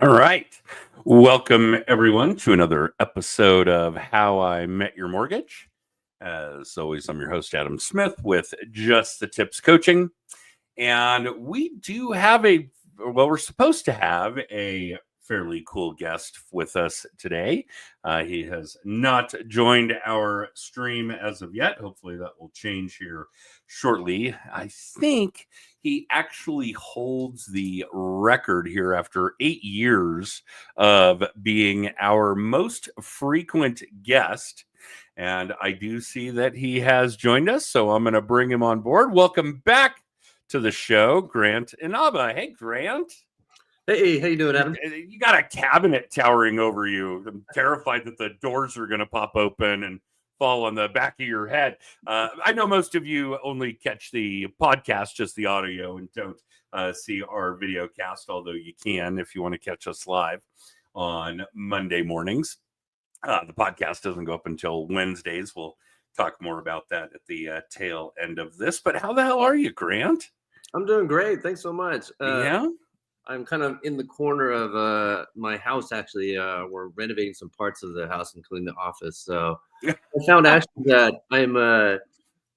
All right. Welcome, everyone, to another episode of How I Met Your Mortgage. As always, I'm your host, Adam Smith, with Just the Tips Coaching. And we do have we're supposed to have a fairly cool guest with us today. He has not joined our stream as of yet. Hopefully that will change here shortly. I think he actually holds the record here after 8 years of being our most frequent guest. And I do see that he has joined us, so I'm going to bring him on board. Welcome back to the show, Grant Inaba. Hey, Grant. Hey, how you doing, Adam? You got a cabinet towering over you. I'm terrified that the doors are going to pop open and fall on the back of your head. I know most of you only catch the podcast, just the audio, and don't see our video cast, although you can if you want to catch us live on Monday mornings. The podcast doesn't go up until Wednesdays. We'll talk more about that at the tail end of this. But how the hell are you, Grant? I'm doing great. Thanks so much. Yeah? I'm kind of in the corner of my house, actually. We're renovating some parts of the house, including the office. So I found actually that I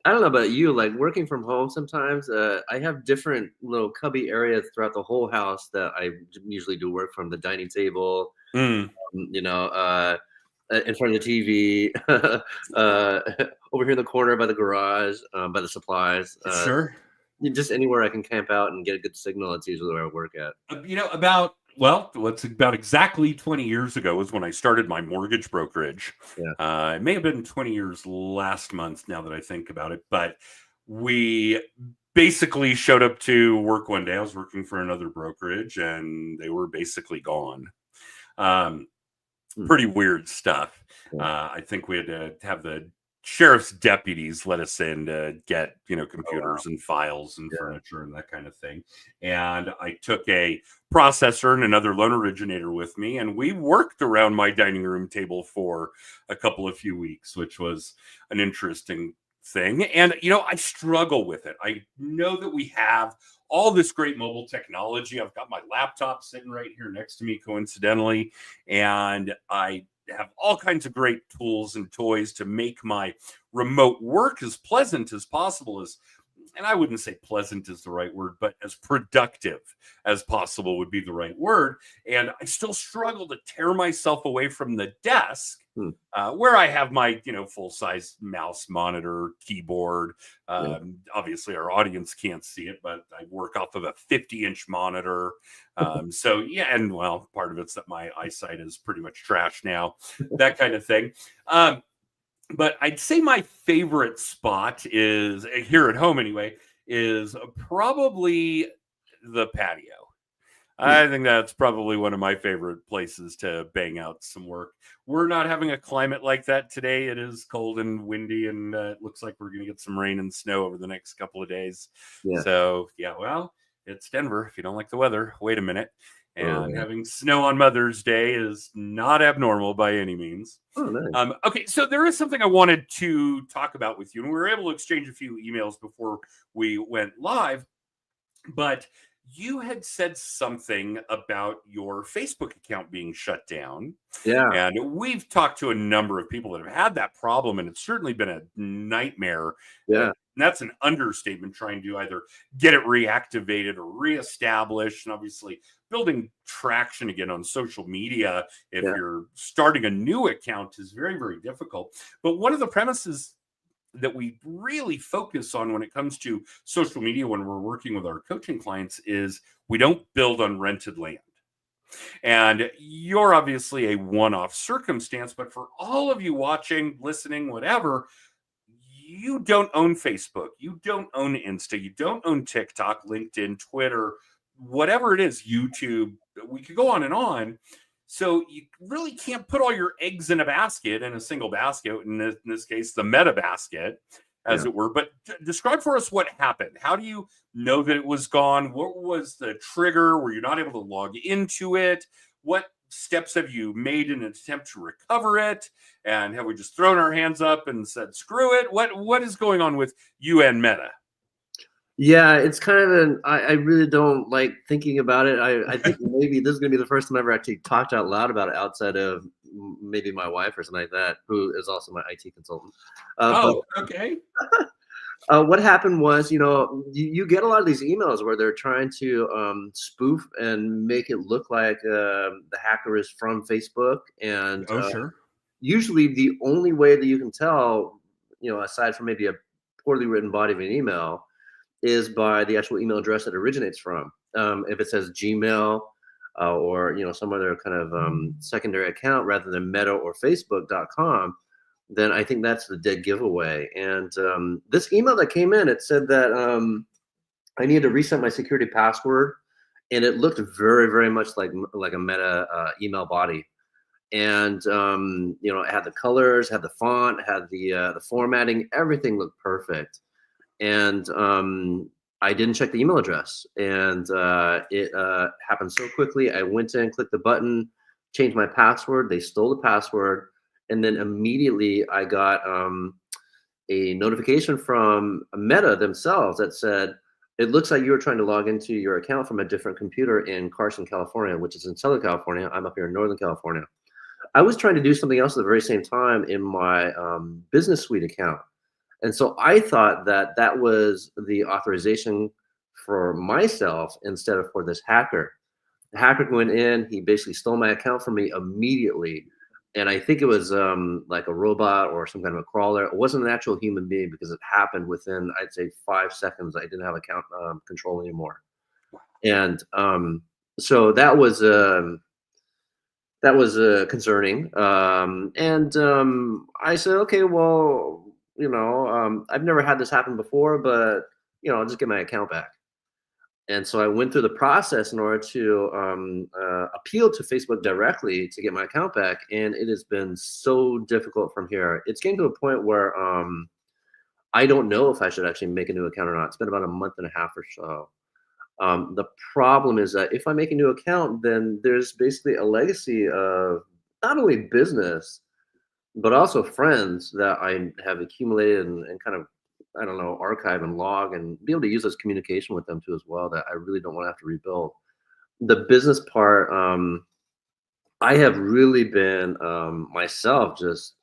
don't know about you, like working from home sometimes. I have different little cubby areas throughout the whole house that I usually do work from: the dining table, in front of the TV, over here in the corner by the garage, by the supplies. Sure. Just anywhere I can camp out and get a good signal, that's usually where I work at. What's about exactly 20 years ago was when I started my mortgage brokerage. Yeah. It may have been 20 years last month, now that I think about it, but we basically showed up to work one day. I was working for another brokerage, and they were basically gone. Pretty weird stuff. I think we had to have the sheriff's deputies let us in to get, computers and files and furniture and that kind of thing. And I took a processor and another loan originator with me, and we worked around my dining room table for a few weeks, which was an interesting thing. And, I struggle with it. I know that we have all this great mobile technology. I've got my laptop sitting right here next to me, coincidentally, and I have all kinds of great tools and toys to make my remote work as pleasant as possible, and I wouldn't say pleasant is the right word, but as productive as possible would be the right word. And I still struggle to tear myself away from the desk where I have my, full-size mouse, monitor, keyboard. Obviously, our audience can't see it, but I work off of a 50-inch monitor. And part of it's that my eyesight is pretty much trash now, that kind of thing. But I'd say my favorite spot is, here at home anyway, is probably the patio. I think that's probably one of my favorite places to bang out some work. We're not having a climate like that today. It is cold and windy, and it looks like we're going to get some rain and snow over the next couple of days. So, it's Denver. If you don't like the weather, wait a minute. And having snow on Mother's Day is not abnormal by any means. Nice. Okay, so there is something I wanted to talk about with you, and we were able to exchange a few emails before we went live, but you had said something about your Facebook account being shut down. Yeah. And we've talked to a number of people that have had that problem, and it's certainly been a nightmare. Yeah. And that's an understatement, trying to either get it reactivated or reestablished. And obviously building traction again on social media, if you're starting a new account, is very, very difficult. But one of the premises that we really focus on when it comes to social media when we're working with our coaching clients is we don't build on rented land. And you're obviously a one-off circumstance, but for all of you watching, listening, whatever, you don't own Facebook, you don't own Insta, you don't own TikTok, LinkedIn, Twitter, whatever it is, YouTube. We could go on and on. So you really can't put all your eggs in a single basket, in this case, the meta basket, as it were. But describe for us what happened. How do you know that it was gone? What was the trigger? Were you not able to log into it? What steps have you made in an attempt to recover it? And have we just thrown our hands up and said, screw it? What is going on with you and Meta? Yeah, it's kind of I really don't like thinking about it. I think maybe this is gonna be the first time I ever actually talked out loud about it outside of maybe my wife or something like that, who is also my IT consultant. But Oh, okay. what happened was, you get a lot of these emails where they're trying to spoof and make it look like the hacker is from Facebook, and Oh, sure. usually the only way that you can tell, aside from maybe a poorly written body of an email, is by the actual email address that originates from. If it says Gmail or some other kind of secondary account rather than Meta or Facebook.com, then I think that's the dead giveaway. And this email that came in, it said that I needed to reset my security password, and it looked very, very much like a Meta email body. And it had the colors, had the font, had the formatting, everything looked perfect. And I didn't check the email address, and it happened so quickly. I went in, clicked the button, changed my password. They stole the password, and then immediately I got a notification from Meta themselves that said, "It looks like you were trying to log into your account from a different computer in Carson, California, which is in Southern California. I'm up here in Northern California." I was trying to do something else at the very same time in my business suite account. And so I thought that that was the authorization for myself instead of for this hacker. The hacker went in, he basically stole my account from me immediately. And I think it was like a robot or some kind of a crawler. It wasn't an actual human being because it happened within, I'd say, 5 seconds. I didn't have account control anymore. And so that was concerning. And I said, okay, well, I've never had this happen before, but I'll just get my account back. And so I went through the process in order to appeal to Facebook directly to get my account back, and it has been so difficult from here. It's getting to a point where I don't know if I should actually make a new account or not. It's been about a month and a half or so. The problem is that if I make a new account, then there's basically a legacy of not only business, but also friends that I have accumulated and kind of, I don't know, archive and log and be able to use as communication with them too as well that I really don't want to have to rebuild. The business part, I have really been myself just,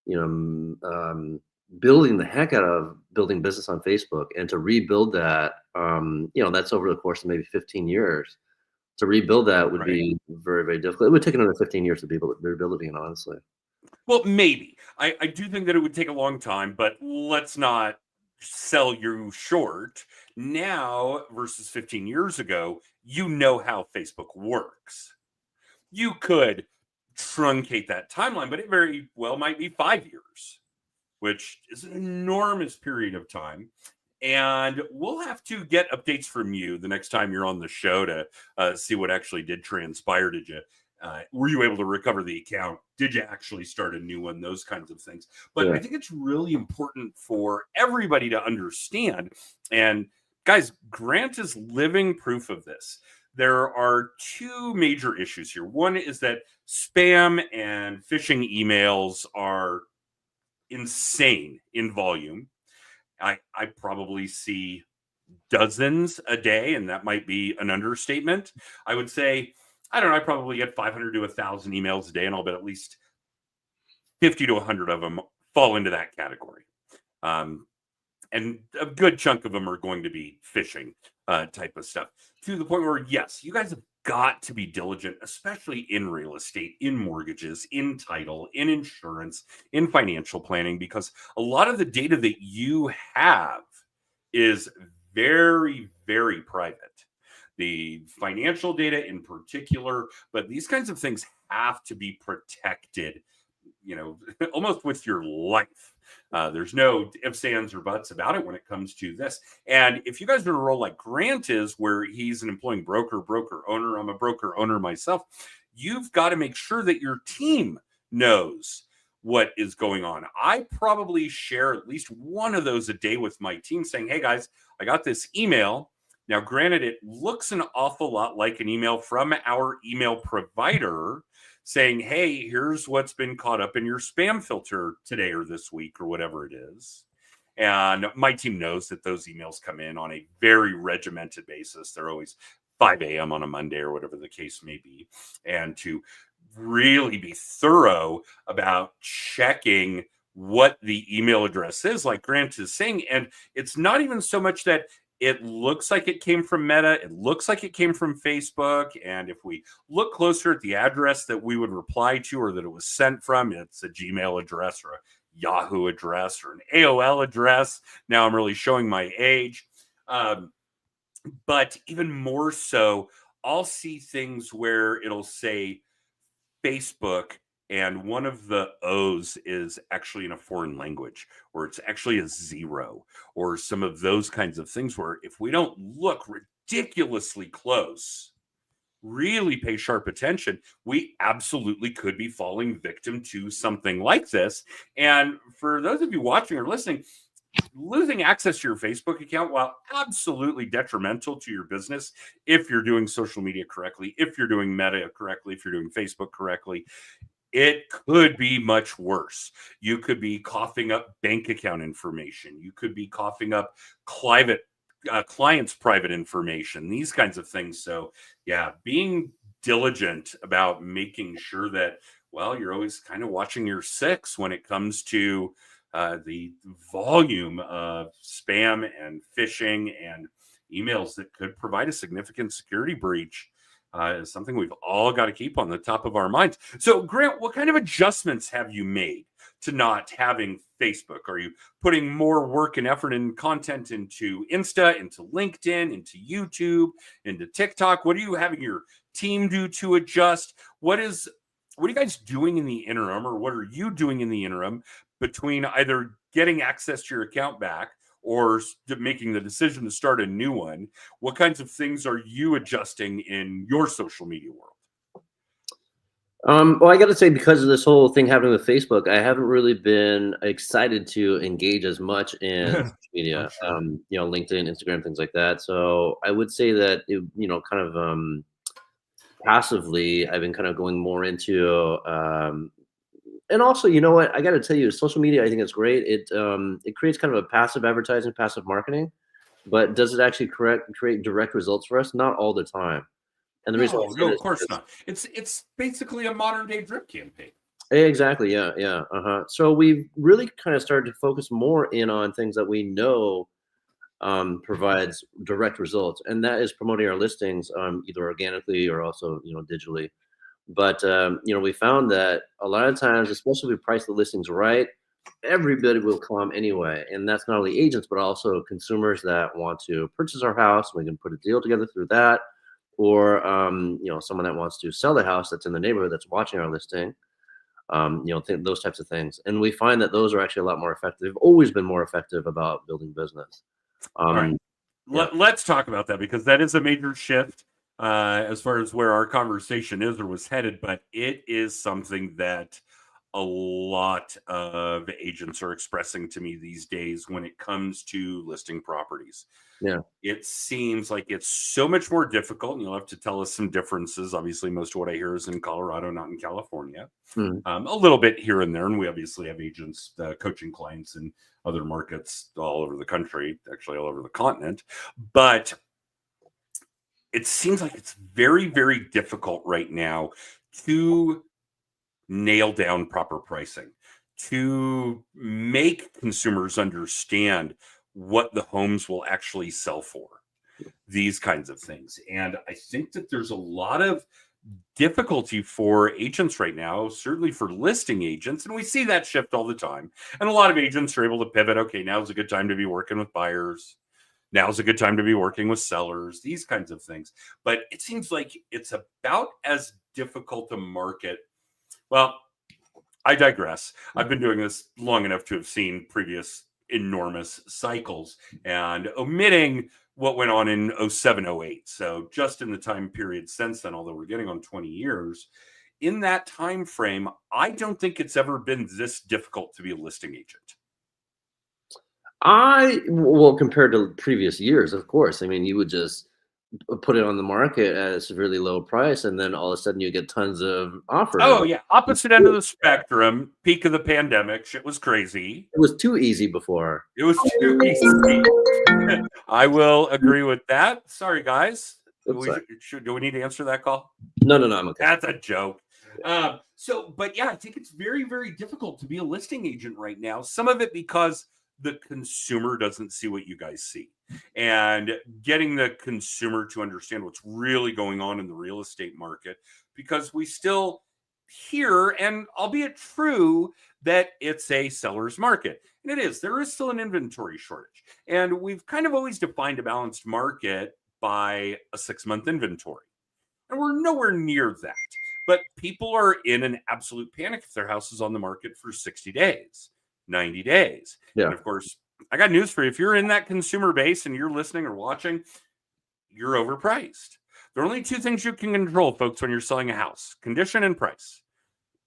you know, building the heck out of building business on Facebook, and to rebuild that, that's over the course of maybe 15 years. To rebuild that would Right. be very, very difficult. It would take another 15 years to be able to rebuild it, honestly. Well, maybe. I do think that it would take a long time, but let's not sell you short. Now versus 15 years ago, you know how Facebook works. You could truncate that timeline, but it very well might be 5 years, which is an enormous period of time. And we'll have to get updates from you the next time you're on the show to see what actually did transpire. Did you were you able to recover the account? Did you actually start a new one? Those kinds of things. But I Yeah. think it's really important for everybody to understand. And guys, Grant is living proof of this. There are two major issues here. One is that spam and phishing emails are insane in volume. I probably see dozens a day, and that might be an understatement. I would say, I don't know, I probably get 500 to 1,000 emails a day, and I'll bet at least 50 to 100 of them fall into that category. Um, and a good chunk of them are going to be phishing type of stuff, to the point where, yes, you guys have got to be diligent, especially in real estate, in mortgages, in title, in insurance, in financial planning, because a lot of the data that you have is very, very private. The financial data in particular, but these kinds of things have to be protected, almost with your life. There's no ifs, ands, or buts about it when it comes to this. And if you guys are in a role like Grant is, where he's an employing broker owner, I'm a broker owner myself, you've got to make sure that your team knows what is going on. I probably share at least one of those a day with my team saying, hey guys, I got this email. Now, granted, it looks an awful lot like an email from our email provider saying, hey, here's what's been caught up in your spam filter today or this week or whatever it is. And my team knows that those emails come in on a very regimented basis. They're always 5 a.m. on a Monday or whatever the case may be. And to really be thorough about checking what the email address is, like Grant is saying. And it's not even so much that it looks like it came from Meta, it looks like it came from Facebook. And if we look closer at the address that we would reply to or that it was sent from, it's a Gmail address or a Yahoo address or an AOL address. Now I'm really showing my age. But even more so, I'll see things where it'll say Facebook and one of the O's is actually in a foreign language, or it's actually a zero, or some of those kinds of things where if we don't look ridiculously close, really pay sharp attention, we absolutely could be falling victim to something like this. And for those of you watching or listening, losing access to your Facebook account, while absolutely detrimental to your business, if you're doing social media correctly, if you're doing Meta correctly, if you're doing Facebook correctly, it could be much worse. You could be coughing up bank account information. You could be coughing up clients' private information, these kinds of things. So yeah, being diligent about making sure that, well, you're always kind of watching your six when it comes to the volume of spam and phishing and emails that could provide a significant security breach is something we've all got to keep on the top of our minds. So, Grant, what kind of adjustments have you made to not having Facebook? Are you putting more work and effort and content into Insta, into LinkedIn, into YouTube, into TikTok? What are you having your team do to adjust? What are you guys doing in the interim, or what are you doing in the interim between either getting access to your account back or making the decision to start a new one? What kinds of things are you adjusting in your social media world? Well, I got to say, because of this whole thing happening with Facebook, I haven't really been excited to engage as much in social media, Sure. LinkedIn, Instagram, things like that. So I would say that, kind of passively, I've been kind of going more into, and also, you know what, I got to tell you, social media, I think it's great. It creates kind of a passive advertising, passive marketing, but does it actually create direct results for us? Not all the time. And the reason why I say No, of this course is not. It's basically a modern day drip campaign. exactly, yeah, yeah, So we've really kind of started to focus more in on things that we know provides direct results, and that is promoting our listings either organically or also digitally. But we found that a lot of times, especially if we price the listings right, everybody will come anyway, and that's not only agents but also consumers that want to purchase our house. We can put a deal together through that, or someone that wants to sell the house that's in the neighborhood that's watching our listing. Those types of things, and we find that those are actually a lot more effective. They've always been more effective about building business. All right. Um, yeah. Let's talk about that, because that is a major shift as far as where our conversation is or was headed. But it is something that a lot of agents are expressing to me these days when it comes to listing properties. Yeah. It seems like it's so much more difficult, and you'll have to tell us some differences. Obviously, most of what I hear is in Colorado, not in California. Hmm. A little bit here and there, and we obviously have agents coaching clients in other markets all over the country, actually all over the continent. But it seems like it's very, very difficult right now to nail down proper pricing, to make consumers understand what the homes will actually sell for, these kinds of things. And I think that there's a lot of difficulty for agents right now, certainly for listing agents. And we see that shift all the time. And a lot of agents are able to pivot. Okay, now's a good time to be working with buyers. Now's a good time to be working with sellers, these kinds of things. But it seems like it's about as difficult a market. Well, I digress. I've been doing this long enough to have seen previous enormous cycles, and omitting what went on in 07, 08. So just in the time period since then, although we're getting on 20 years, in that time frame, I don't think it's ever been this difficult to be a listing agent. Well, compared to previous years, of course. I mean, you would just put it on the market at a severely low price, and then all of a sudden you get tons of offers. Oh yeah, opposite end of the spectrum. Peak of the pandemic, shit was crazy. It was too easy before. It was too easy. I will agree with that. Sorry, guys. Oops, sorry. Do we need to answer that call? No, I'm okay. That's a joke. But yeah, I think it's very, very difficult to be a listing agent right now. Some of it because the consumer doesn't see what you guys see. And getting the consumer to understand what's really going on in the real estate market, because we still hear, and albeit true, that it's a seller's market. And it is. There is still an inventory shortage. And we've kind of always defined a balanced market by a 6-month inventory. And we're nowhere near that. But people are in an absolute panic if their house is on the market for 60 days, 90 days. Yeah. And of course, I got news for you. If you're in that consumer base and you're listening or watching, you're overpriced. There are only two things you can control, folks, when you're selling a house: condition and price.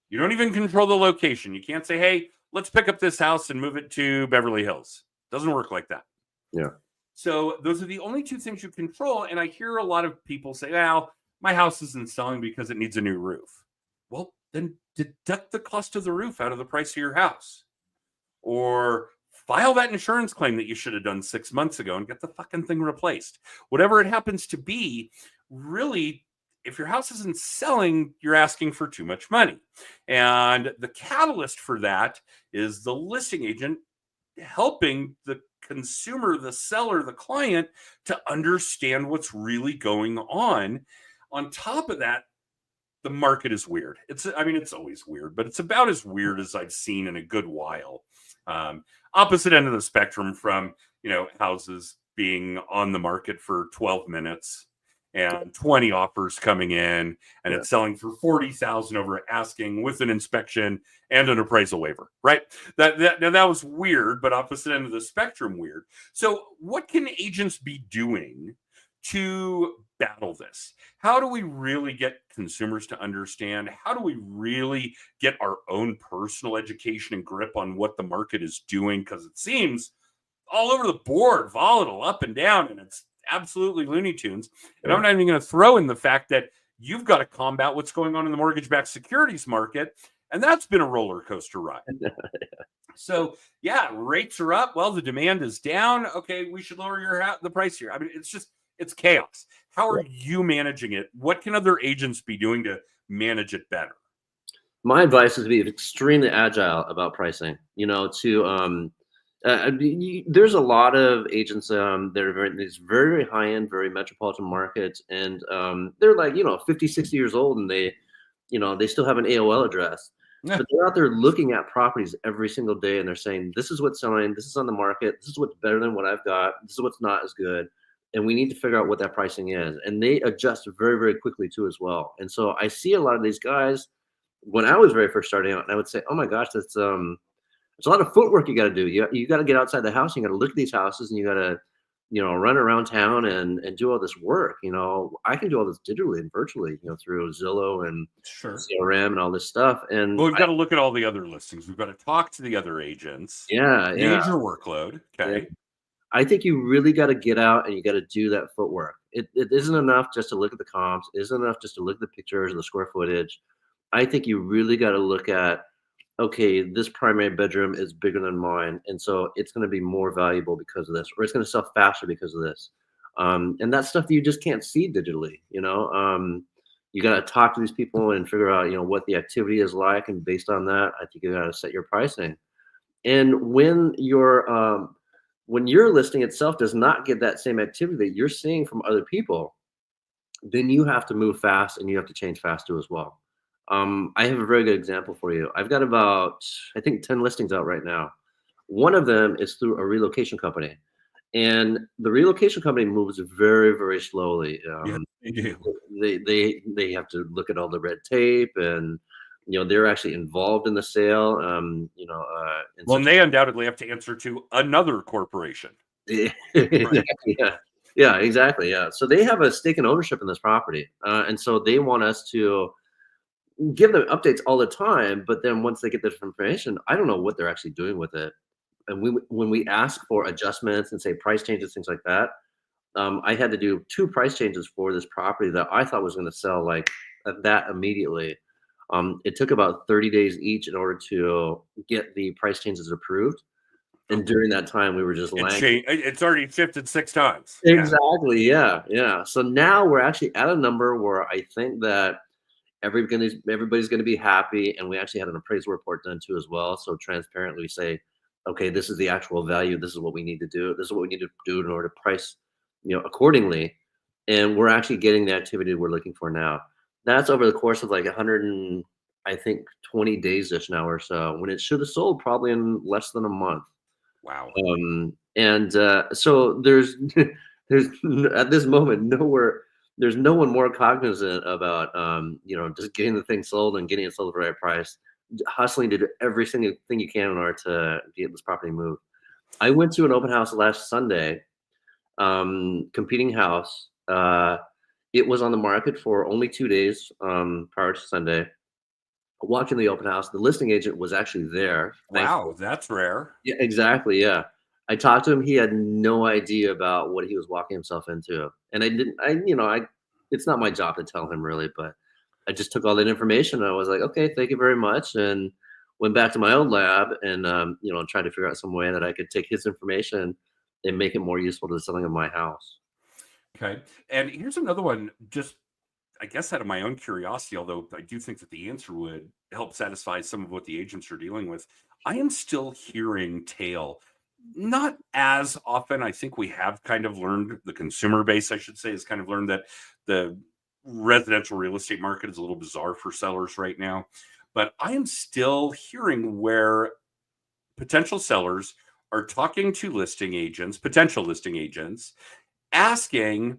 You don't even control the location. You can't say, hey, let's pick up this house and move it to Beverly Hills. Doesn't work like that. Yeah. So those are the only two things you control. And I hear a lot of people say, well, my house isn't selling because it needs a new roof. Well, then deduct the cost of the roof out of the price of your house. Or file that insurance claim that you should have done 6 months ago and get the fucking thing replaced. Whatever it happens to be, really, if your house isn't selling, you're asking for too much money. And the catalyst for that is the listing agent helping the consumer, the seller, the client to understand what's really going on. On top of that, the market is weird. It's always weird, but it's about as weird as I've seen in a good while. Opposite end of the spectrum from, houses being on the market for 12 minutes and 20 offers coming in, and it's selling for 40,000 over asking with an inspection and an appraisal waiver, right? That was weird, but opposite end of the spectrum weird. So what can agents be doing to battle this? How do we really get consumers to understand? How do we really get our own personal education and grip on what the market is doing? Because it seems all over the board, volatile, up and down, and it's absolutely Looney Tunes. And I'm not even going to throw in the fact that you've got to combat what's going on in the mortgage-backed securities market, and that's been a roller coaster ride. So yeah, rates are up. Well, the demand is down. Okay, we should lower the price here. I mean, it's chaos. How are you managing it? What can other agents be doing to manage it better? My advice is to be extremely agile about pricing. There's a lot of agents that are these very high end, very metropolitan markets, and they're like 50, 60 years old, and they still have an AOL address. Yeah. But they're out there looking at properties every single day, and they're saying, this is what's selling, this is on the market, this is what's better than what I've got, this is what's not as good. And we need to figure out what that pricing is. And they adjust very, very quickly too as well. And so I see a lot of these guys when I was very first starting out, and I would say, oh my gosh, that's there's a lot of footwork you got to do. You got to get outside the house. You got to look at these houses, and you got to, run around town and do all this work. I can do all this digitally and virtually, through Zillow and CRM and all this stuff. And we've got to look at all the other listings. We've got to talk to the other agents. Yeah. Major workload. Okay. Yeah. I think you really got to get out and you got to do that footwork. It isn't enough just to look at the comps. It isn't enough just to look at the pictures and the square footage. I think you really got to look at, okay, this primary bedroom is bigger than mine, and so it's going to be more valuable because of this, or it's going to sell faster because of this. And that's stuff that you just can't see digitally. You got to talk to these people and figure out, what the activity is like, and based on that, I think you got to set your pricing. And when your listing itself does not get that same activity that you're seeing from other people, then you have to move fast and you have to change fast too as well. I have a very good example for you. I've got about, I think, 10 listings out right now. One of them is through a relocation company, and the relocation company moves very, very slowly. They do. They have to look at all the red tape, and they're actually involved in the sale. Well, and they undoubtedly have to answer to another corporation. Right. Yeah, exactly. Yeah, so they have a stake in ownership in this property, and so they want us to give them updates all the time. But then once they get this information, I don't know what they're actually doing with it. And when we ask for adjustments and say price changes, things like that, I had to do 2 price changes for this property that I thought was gonna sell, like, that immediately. It took about 30 days each in order to get the price changes approved, and during that time, we were just languishing. It's already shifted 6 times. Yeah. Exactly, yeah, yeah. So now we're actually at a number where I think that everybody's gonna be happy, and we actually had an appraisal report done too as well, so transparently we say, "Okay, this is the actual value, this is what we need to do, this is what we need to do in order to price, accordingly," and we're actually getting the activity we're looking for now. That's over the course of, like, 100 and I think 20 days-ish now or so, when it should have sold probably in less than a month. Wow. So there's there's at this moment nowhere there's no one more cognizant about just getting the thing sold and getting it sold at the right price, hustling to do every single thing you can in order to get this property moved. I went to an open house last Sunday, competing house. It was on the market for only 2 days prior to Sunday. Walking the open house, the listing agent was actually there. Wow, that's rare. Yeah, exactly, yeah. I talked to him, he had no idea about what he was walking himself into, and I didn't I it's not my job to tell him really, but I just took all that information, and I was like, "Okay, thank you very much," and went back to my own lab and, tried to figure out some way that I could take his information and make it more useful to the selling of my house. Okay. And here's another one, just I guess out of my own curiosity, although I do think that the answer would help satisfy some of what the agents are dealing with. I am still hearing tale, not as often. I think we have kind of learned, the consumer base, I should say, has kind of learned that the residential real estate market is a little bizarre for sellers right now. But I am still hearing where potential sellers are talking to listing agents, potential listing agents, asking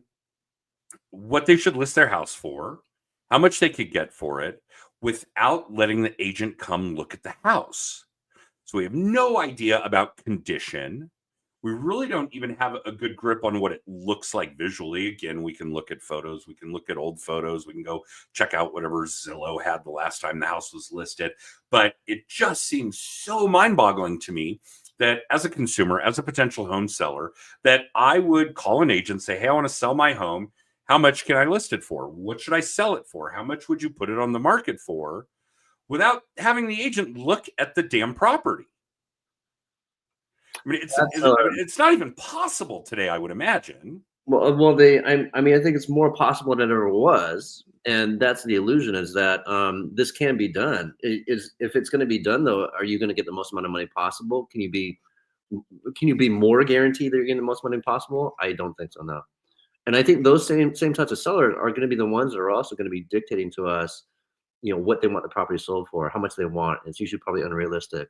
what they should list their house for, how much they could get for it, without letting the agent come look at the house. So we have no idea about condition. We really don't even have a good grip on what it looks like visually. Again, we can look at photos, we can look at old photos, we can go check out whatever Zillow had the last time the house was listed. But it just seems so mind-boggling to me that as a consumer, as a potential home seller, that I would call an agent and say, "Hey, I want to sell my home. How much can I list it for? What should I sell it for? How much would you put it on the market for?" Without having the agent look at the damn property. I mean, That's, uh it's not even possible today, I would imagine. I mean, I think it's more possible than it ever was, and that's the illusion is that this can be done. Is if it's going to be done though, are you going to get the most amount of money possible? Can you be more guaranteed that you're getting the most money possible? I don't think so. No, and I think those same types of sellers are going to be the ones that are also going to be dictating to us, what they want the property sold for, how much they want. It's usually probably unrealistic.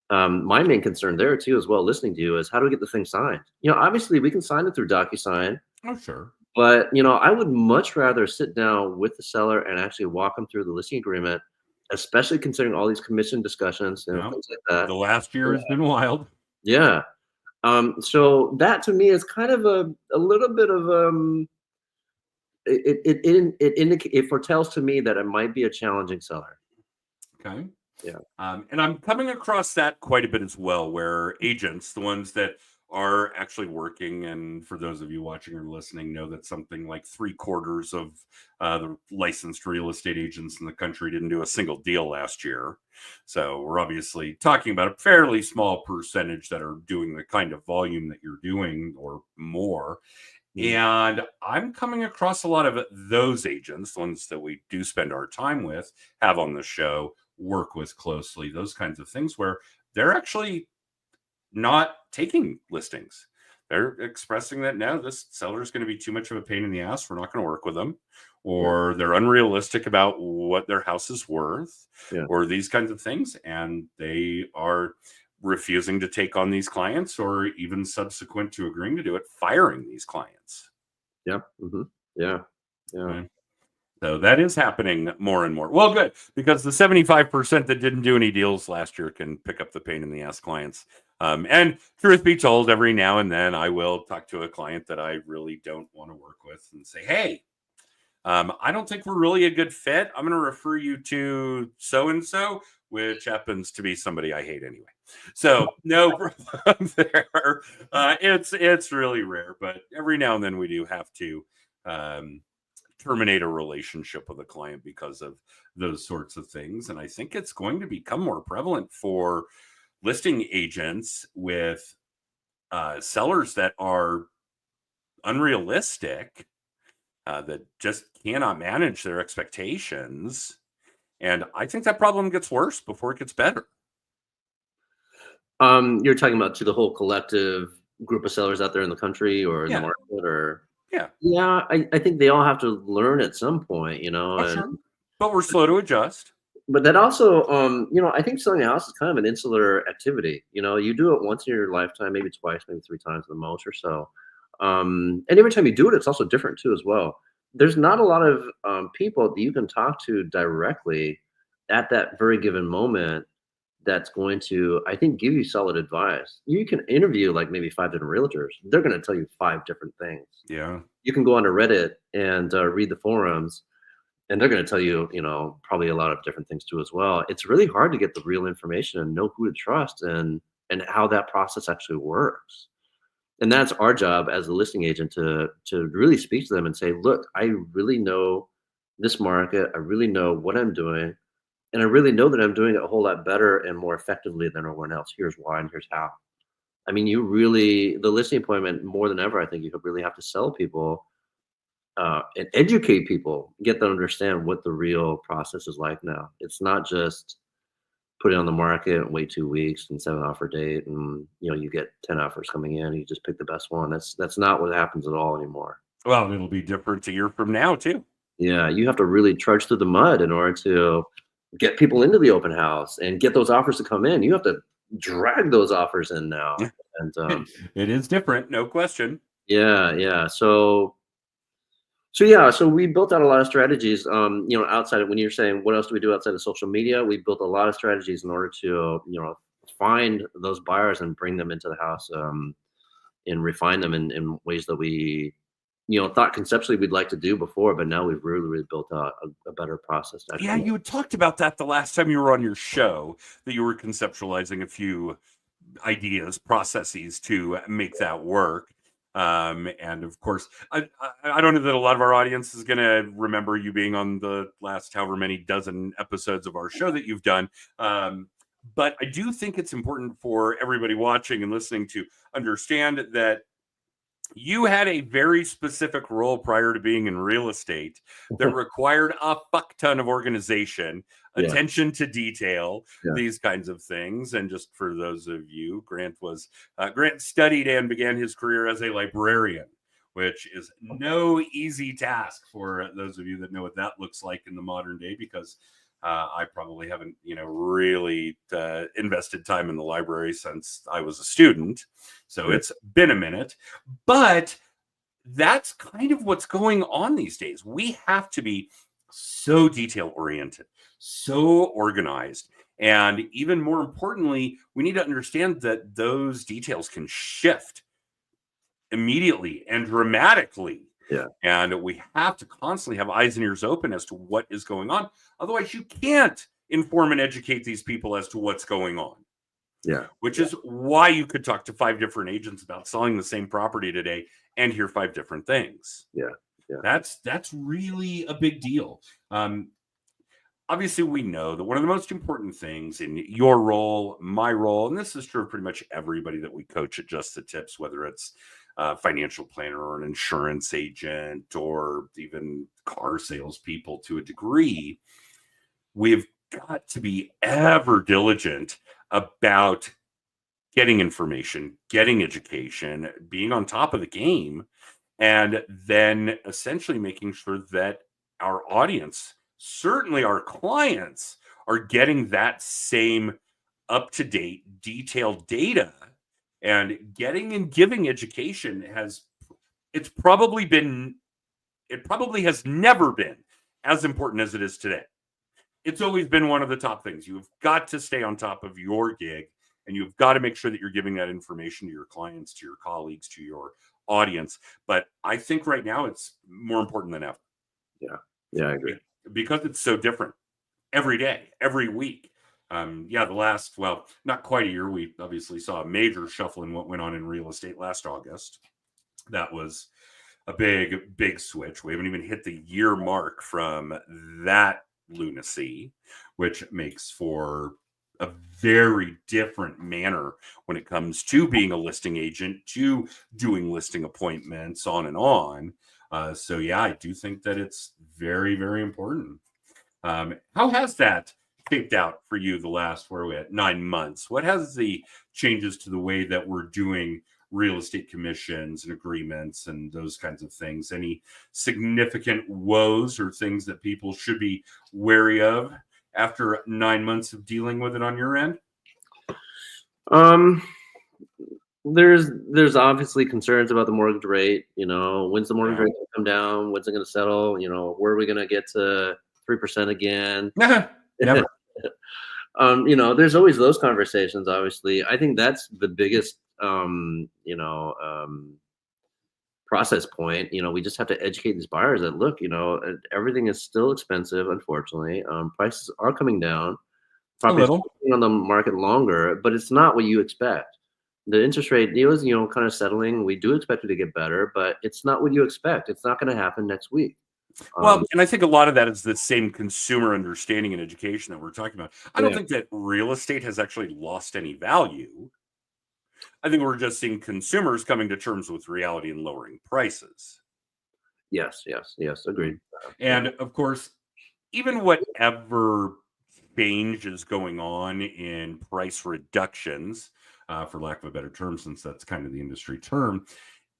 My main concern there too, as well, listening to you, is how do we get the thing signed? Obviously we can sign it through DocuSign, Oh, sure. but I would much rather sit down with the seller and actually walk them through the listing agreement, especially considering all these commission discussions and Yeah. things like that. The last year has been wild. Yeah. So that to me is kind of a little bit of it foretells to me that it might be a challenging seller. Okay. Yeah. And I'm coming across that quite a bit as well, where agents, the ones that are actually working, and for those of you watching or listening, know that something like 3/4 of the licensed real estate agents in the country didn't do a single deal last year. So we're obviously talking about a fairly small percentage that are doing the kind of volume that you're doing or more. Mm. And I'm coming across a lot of those agents, the ones that we do spend our time with, have on the show, work with closely, those kinds of things where they're actually not taking listings. They're expressing that no, this seller is going to be too much of a pain in the ass. We're not going to work with them. Yeah. Or they're unrealistic about what their house is worth, Yeah. or these kinds of things. And they are refusing to take on these clients, or even subsequent to agreeing to do it, firing these clients. Yeah. Yeah. Yeah. Okay. So that is happening more and more. Well, good, because the 75% that didn't do any deals last year can pick up the pain in the ass clients. And truth be told, every now and then I will talk to a client that I really don't want to work with and say, "Hey, I don't think we're really a good fit. I'm going to refer you to so and so. which happens to be somebody I hate anyway. So no problem there. It's really rare, but every now and then we do have to terminate a relationship with a client because of those sorts of things. And I think it's going to become more prevalent for listing agents with sellers that are unrealistic, that just cannot manage their expectations. And I think that problem gets worse before it gets better. You're talking about to the whole collective group of sellers out there in the country or in the Yeah. market, or Yeah. yeah, I think they all have to learn at some point, you know, Oh, and sure. But we're slow to adjust. but that also, you know, I think selling a house is kind of an insular activity. You know, you do it once in your lifetime, maybe twice, maybe three times at the most or so. And every time you do it, it's also different too, as well. There's not a lot of people that you can talk to directly at that very given moment that's going to, I think, give you solid advice. You can interview like maybe five different realtors. They're going to tell you five different things. Yeah. You can go onto Reddit and read the forums, and they're going to tell you, you know, probably a lot of different things too as well. It's really hard to get the real information and know who to trust and how that process actually works. And that's our job as a listing agent to really speak to them and say, look, I really know this market. I really know what I'm doing. And I really know that I'm doing it a whole lot better and more effectively than everyone else. Here's why and here's how. I mean, you really, the listing appointment more than ever, I think you could really have to sell people and educate people, get them to understand what the real process is like now. It's not just put it on the market and wait 2 weeks and set an offer date, and you know you get 10 offers coming in. And you just pick the best one. That's not what happens at all anymore. Well, it'll be different a year from now, too. Yeah, you have to really trudge through the mud in order to get people into the open house and get those offers to come in. You have to drag those offers in now, and It is different, no question. yeah, yeah. So yeah, so we built out a lot of strategies. You know, outside of when you're saying what else do we do outside of social media, we built a lot of strategies in order to, you know, find those buyers and bring them into the house, and refine them in ways that we, you know, thought conceptually we'd like to do before, but now we've really, really built out a better process to Yeah, actually. you had talked about that the last time you were on your show, that you were conceptualizing a few ideas, processes to make that work. And of course, I don't know that a lot of our audience is going to remember you being on the last however many dozen episodes of our show that you've done. But I do think it's important for everybody watching and listening to understand that you had a very specific role prior to being in real estate that required a fuck ton of organization, Yeah, attention to detail, yeah, these kinds of things. And just for those of you, Grant studied and began his career as a librarian, which is no easy task for those of you that know what that looks like in the modern day, because I probably haven't, really invested time in the library since I was a student. So yeah, it's been a minute, but that's kind of what's going on these days. We have to be so detail oriented, so organized. And even more importantly, we need to understand that those details can shift immediately and dramatically. yeah, And we have to constantly have eyes and ears open as to what is going on. Otherwise, you can't inform and educate these people as to what's going on, yeah, which is why you could talk to five different agents about selling the same property today and hear five different things. yeah, yeah, That's really a big deal. Obviously, we know that one of the most important things in your role, my role, and this is true of pretty much everybody that we coach at Just the Tips, whether it's a financial planner or an insurance agent or even car salespeople to a degree, we've got to be ever diligent about getting information, getting education, being on top of the game, and then essentially making sure that our audience, certainly our clients, are getting that same up to date, detailed data. And getting and giving education it's probably been, it probably has never been as important as it is today. It's always been one of the top things. You've got to stay on top of your gig, and you've got to make sure that you're giving that information to your clients, to your colleagues, to your audience. But I think right now it's more important than ever. yeah, yeah. I agree. Because it's so different every day, every week. The last, well, not quite a year, we obviously saw a major shuffle in what went on in real estate last August. That was a big switch. We haven't even hit the year mark from that lunacy, which makes for a very different manner when it comes to being a listing agent, to doing listing appointments, on and on. So yeah, I do think that it's very, very important. How has that shaped out for you the last, where are we at, 9 months? What has the changes to the way that we're doing real estate commissions and agreements and those kinds of things? Any significant woes or things that people should be wary of after 9 months of dealing with it on your end? Um, there's obviously concerns about the mortgage rate. When's the mortgage Yeah. rate gonna come down? When's it gonna settle? Where are we gonna get to 3% again? Never. There's always those conversations. Obviously, I think that's the biggest, process point. We just have to educate these buyers that look, everything is still expensive. Unfortunately, prices are coming down. A Properties little. are on the market longer, but it's not what you expect. The interest rate deal is, kind of settling. We do expect it to get better, but it's not what you expect. It's not going to happen next week. Well, and I think a lot of that is the same consumer understanding and education that we're talking about. I don't Yeah. think that real estate has actually lost any value. I think we're just seeing consumers coming to terms with reality and lowering prices. Yes. Agreed. And of course, even whatever change is going on in price reductions, for lack of a better term, since that's kind of the industry term,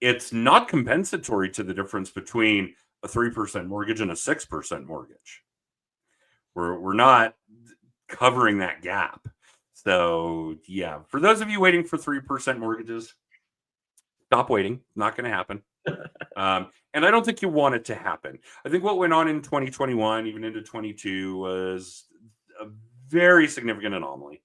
it's not compensatory to the difference between a 3% mortgage and a 6% mortgage. We're not covering that gap. So yeah, for those of you waiting for 3% mortgages, stop waiting. Not going to happen. And I don't think you want it to happen. I think what went on in 2021, even into 22, was a very significant anomaly.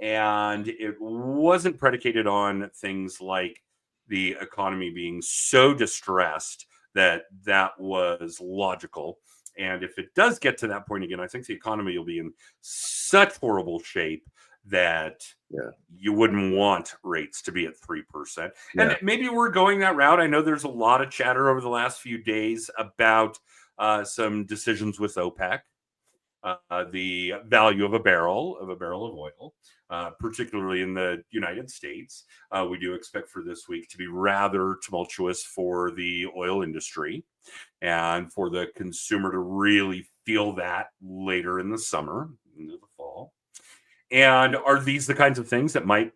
And it wasn't predicated on things like the economy being so distressed that that was logical. And if it does get to that point again, I think the economy will be in such horrible shape that you wouldn't want rates to be at 3%. And maybe we're going that route. I know there's a lot of chatter over the last few days about some decisions with OPEC, the value of a barrel of oil, particularly in the United States. We do expect for this week to be rather tumultuous for the oil industry and for the consumer to really feel that later in the summer, into the fall. And are these the kinds of things that might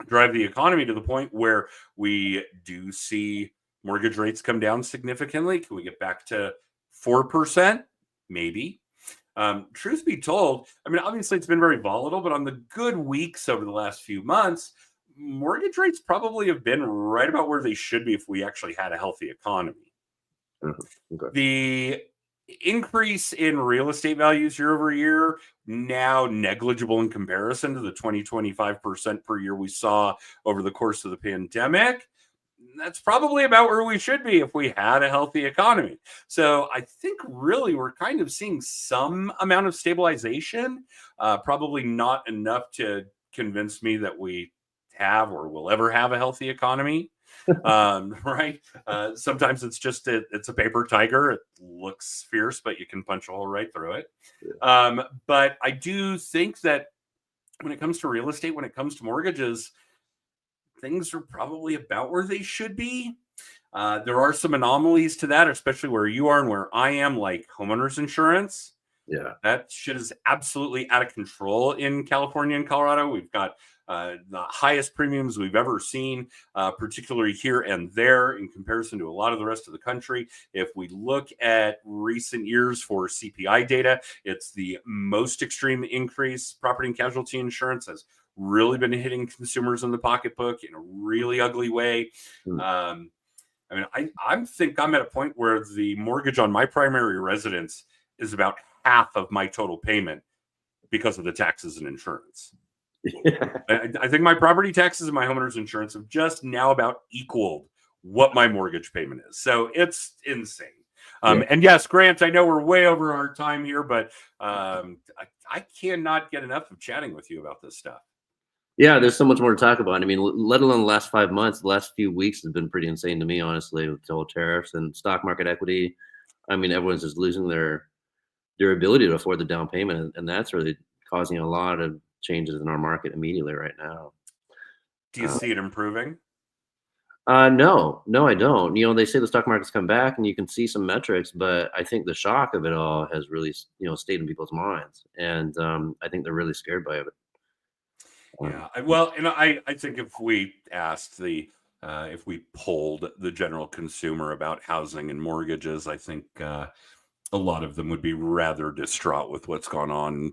drive the economy to the point where we do see mortgage rates come down significantly? Can we get back to 4%? Maybe. Truth be told, I mean, obviously it's been very volatile, but on the good weeks over the last few months, mortgage rates probably have been right about where they should be if we actually had a healthy economy. Okay. The increase in real estate values year over year, now negligible in comparison to the 20-25% per year we saw over the course of the pandemic. That's probably about where we should be if we had a healthy economy. So I think really we're kind of seeing some amount of stabilization, probably not enough to convince me that we have or will ever have a healthy economy. Right? Sometimes it's just it's a paper tiger. It looks fierce, but you can punch a hole right through it. But I do think that when it comes to real estate, when it comes to mortgages, things are probably about where they should be. There are some anomalies to that, especially where you are and where I am, like homeowners insurance. Yeah. That shit is absolutely out of control in California and Colorado. We've got the highest premiums we've ever seen, particularly here and there in comparison to a lot of the rest of the country. If we look at recent years for CPI data, it's the most extreme increase. Property and casualty insurance has really been hitting consumers in the pocketbook in a really ugly way. I mean, I think I'm at a point where the mortgage on my primary residence is about half of my total payment because of the taxes and insurance. Yeah. I think my property taxes and my homeowner's insurance have just now about equaled what my mortgage payment is. So it's insane. And yes, Grant, I know we're way over our time here, but I cannot get enough of chatting with you about this stuff. Yeah, there's so much more to talk about. I mean, let alone the last 5 months, the last few weeks has been pretty insane to me, honestly, with the whole tariffs and stock market equity. I mean, everyone's just losing their ability to afford the down payment, and that's really causing a lot of changes in our market immediately right now. Do you see it improving? No, no, I don't. You know, they say the stock market's come back, and you can see some metrics, but I think the shock of it all has really, stayed in people's minds, and I think they're really scared by it. Yeah, well, and I think if we asked if we polled the general consumer about housing and mortgages, I think a lot of them would be rather distraught with what's gone on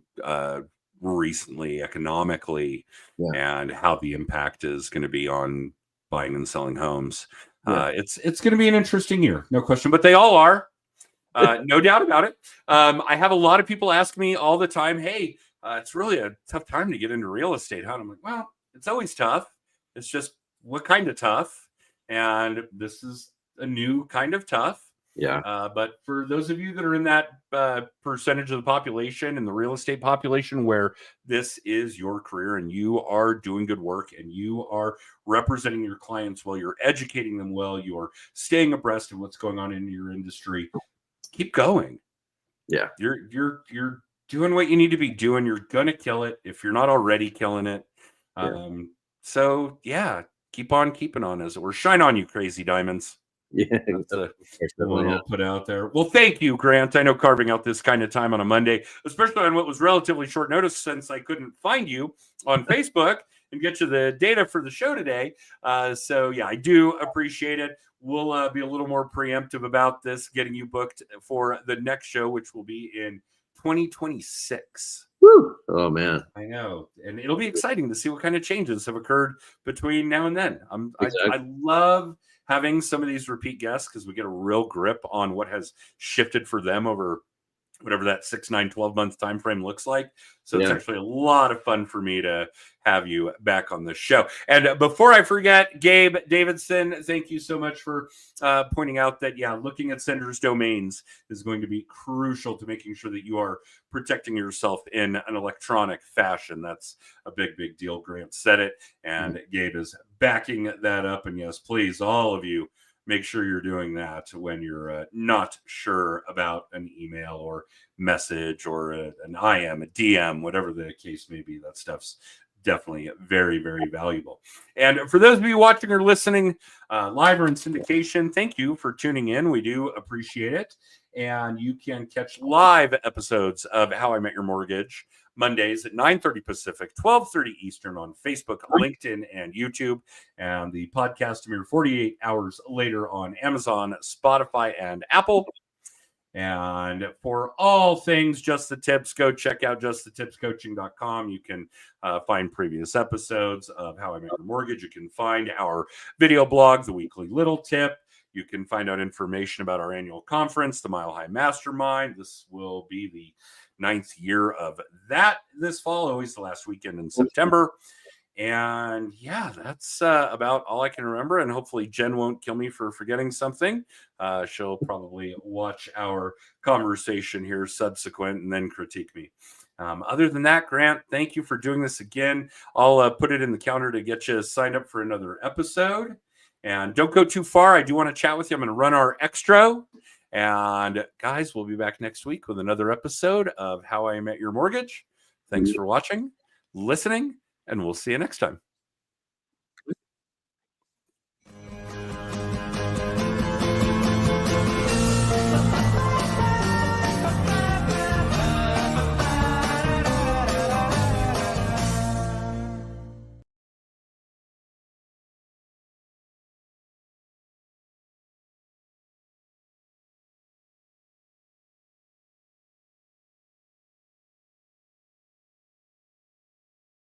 recently economically Yeah, and how the impact is going to be on buying and selling homes. yeah, It's going to be an interesting year, no question, but they all are. No doubt about it. I have a lot of people ask me all the time, hey, it's really a tough time to get into real estate. Huh? And I'm like, well, it's always tough. It's just what kind of tough? And this is a new kind of tough. yeah, But for those of you that are in that percentage of the population and the real estate population where this is your career and you are doing good work and you are representing your clients well, you're educating them well, you're staying abreast of what's going on in your industry, keep going. yeah, You're doing what you need to be doing. You're gonna kill it if you're not already killing it. yeah, So yeah, keep on keeping on, as it were. Shine on, you crazy diamonds. yeah. That's Of a course, what definitely, I'll put out there. Well, thank you, Grant. I know carving out this kind of time on a Monday, especially on what was relatively short notice since I couldn't find you on Facebook and get you the data for the show today. So, yeah, I do appreciate it. We'll be a little more preemptive about this, getting you booked for the next show, which will be in 2026. Woo! Oh man, I know, and it'll be exciting to see what kind of changes have occurred between now and then. exactly. I love having some of these repeat guests because we get a real grip on what has shifted for them over whatever that 6, 9, 12 month time frame looks like. So it's Yeah, actually a lot of fun for me to have you back on the show. And before I forget, Gabe Davidson, thank you so much for pointing out that, yeah, looking at senders' domains is going to be crucial to making sure that you are protecting yourself in an electronic fashion. That's a big, big deal. Grant said it, and Gabe is backing that up. And yes, please, all of you, make sure you're doing that when you're not sure about an email or message or an IM, a DM, whatever the case may be. That stuff's definitely very, very valuable. And for those of you watching or listening live or in syndication, thank you for tuning in. We do appreciate it. And you can catch live episodes of How I Met Your Mortgage Mondays at 9:30 Pacific, 12:30 Eastern on Facebook, LinkedIn, and YouTube. And the podcast premiere 48 hours later on Amazon, Spotify, and Apple. And for all things Just the Tips, go check out justthetipscoaching.com. You can find previous episodes of How I Met Your Mortgage. You can find our video blog, The Weekly Little Tip. You can find out information about our annual conference, the Mile High Mastermind. This will be the 9th year of that this fall, always the last weekend in September. And yeah, that's about all I can remember. And hopefully Jen won't kill me for forgetting something. She'll probably watch our conversation here subsequent and then critique me. Other than that, Grant, thank you for doing this again. I'll put it in the calendar to get you signed up for another episode. And don't go too far. I do want to chat with you. I'm going to run our extra. And guys, we'll be back next week with another episode of How I Met Your Mortgage. Thanks for watching, listening, and we'll see you next time.